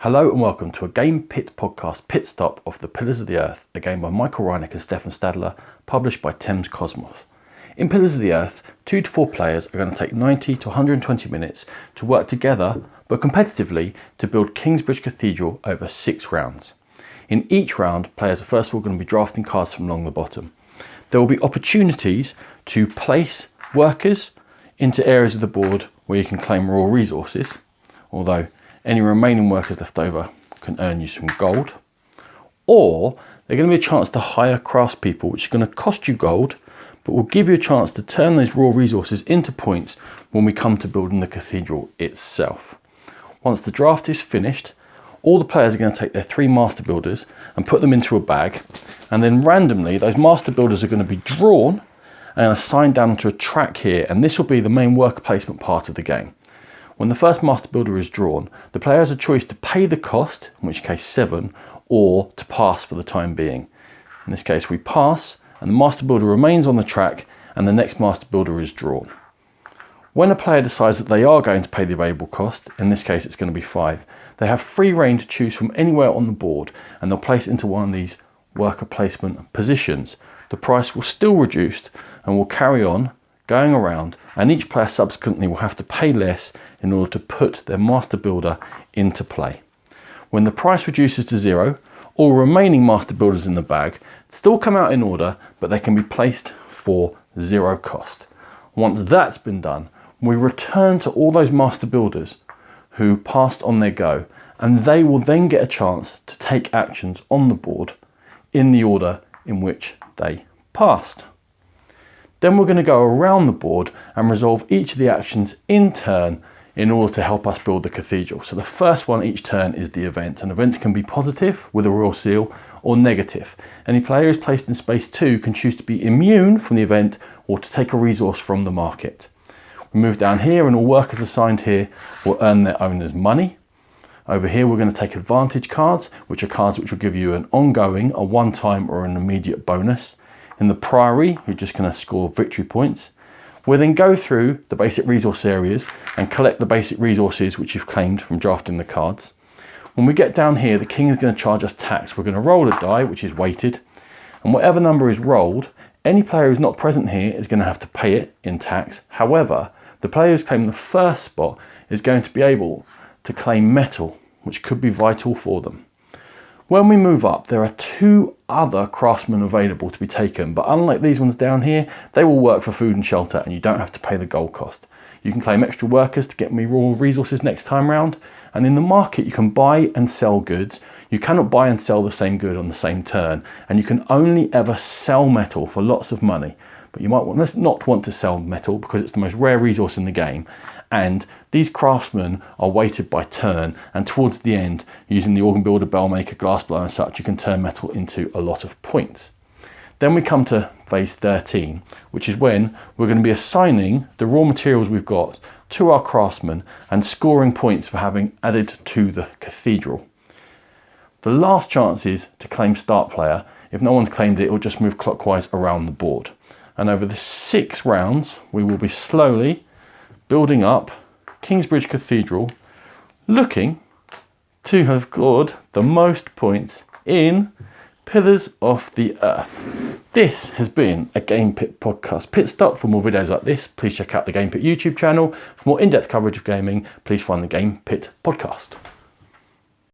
Hello and welcome to a Game Pit podcast pit stop of The Pillars of the Earth, a game by Rieneck and Stefan Stadler, published by Thames Kosmos. In Pillars of the Earth, 2 to 4 players are going to take 90 to 120 minutes to work together, but competitively, to build Kingsbridge Cathedral over 6 rounds. In each round, players are first of all going to be drafting cards from along the bottom. There will be opportunities to place workers into areas of the board where you can claim raw resources, although any remaining workers left over can earn you some gold. Or there's going to be a chance to hire craftspeople, which is going to cost you gold, but will give you a chance to turn those raw resources into points when we come to building the cathedral itself. Once the draft is finished, all the players are going to take their 3 master builders and put them into a bag, and then randomly those master builders are going to be drawn and assigned down to a track here, and this will be the main worker placement part of the game. When the first master builder is drawn, the player has a choice to pay the cost, in which case 7, or to pass for the time being. In this case we pass, and the master builder remains on the track and the next master builder is drawn. When a player decides that they are going to pay the available cost, in this case it's going to be 5, they have free rein to choose from anywhere on the board and they'll place it into one of these worker placement positions. The price will still reduce and will carry on going around, and each player subsequently will have to pay less in order to put their master builder into play. When the price reduces to 0, all remaining master builders in the bag still come out in order, but they can be placed for 0 cost. Once that's been done, we return to all those master builders who passed on their go, and they will then get a chance to take actions on the board in the order in which they passed. Then we're going to go around the board and resolve each of the actions in turn in order to help us build the cathedral. So the first one each turn is the event, and events can be positive with a royal seal or negative. Any player who's placed in space 2 can choose to be immune from the event or to take a resource from the market. We move down here and all workers assigned here will earn their owner's money. Over here we're going to take advantage cards, which are cards which will give you an ongoing, a one-time or an immediate bonus. In the priory, you're just going to score victory points. We'll then go through the basic resource areas and collect the basic resources which you've claimed from drafting the cards. When we get down here, the king is going to charge us tax. We're going to roll a die, which is weighted, and whatever number is rolled, any player who's not present here is going to have to pay it in tax. However, the player who's claimed the first spot is going to be able to claim metal, which could be vital for them. When we move up, there are 2 other craftsmen available to be taken, but unlike these ones down here, they will work for food and shelter and you don't have to pay the gold cost. You can claim extra workers to get me raw resources next time round, and in the market you can buy and sell goods. You cannot buy and sell the same good on the same turn, and you can only ever sell metal for lots of money, but you might not want to sell metal because it's the most rare resource in the game. And these craftsmen are weighted by turn, and towards the end, using the organ builder, bell maker, glass blower and such, you can turn metal into a lot of points. Then we come to phase 13, which is when we're going to be assigning the raw materials we've got to our craftsmen and scoring points for having added to the cathedral. The last chance is to claim start player. If no one's claimed it, will just move clockwise around the board. And over the 6 rounds, we will be slowly building up Kingsbridge Cathedral, looking to have scored the most points in Pillars of the Earth. This has been a Game Pit podcast pit stop. For more videos like this, please check out the Game Pit YouTube channel. For more in-depth coverage of gaming, please find the Game Pit podcast.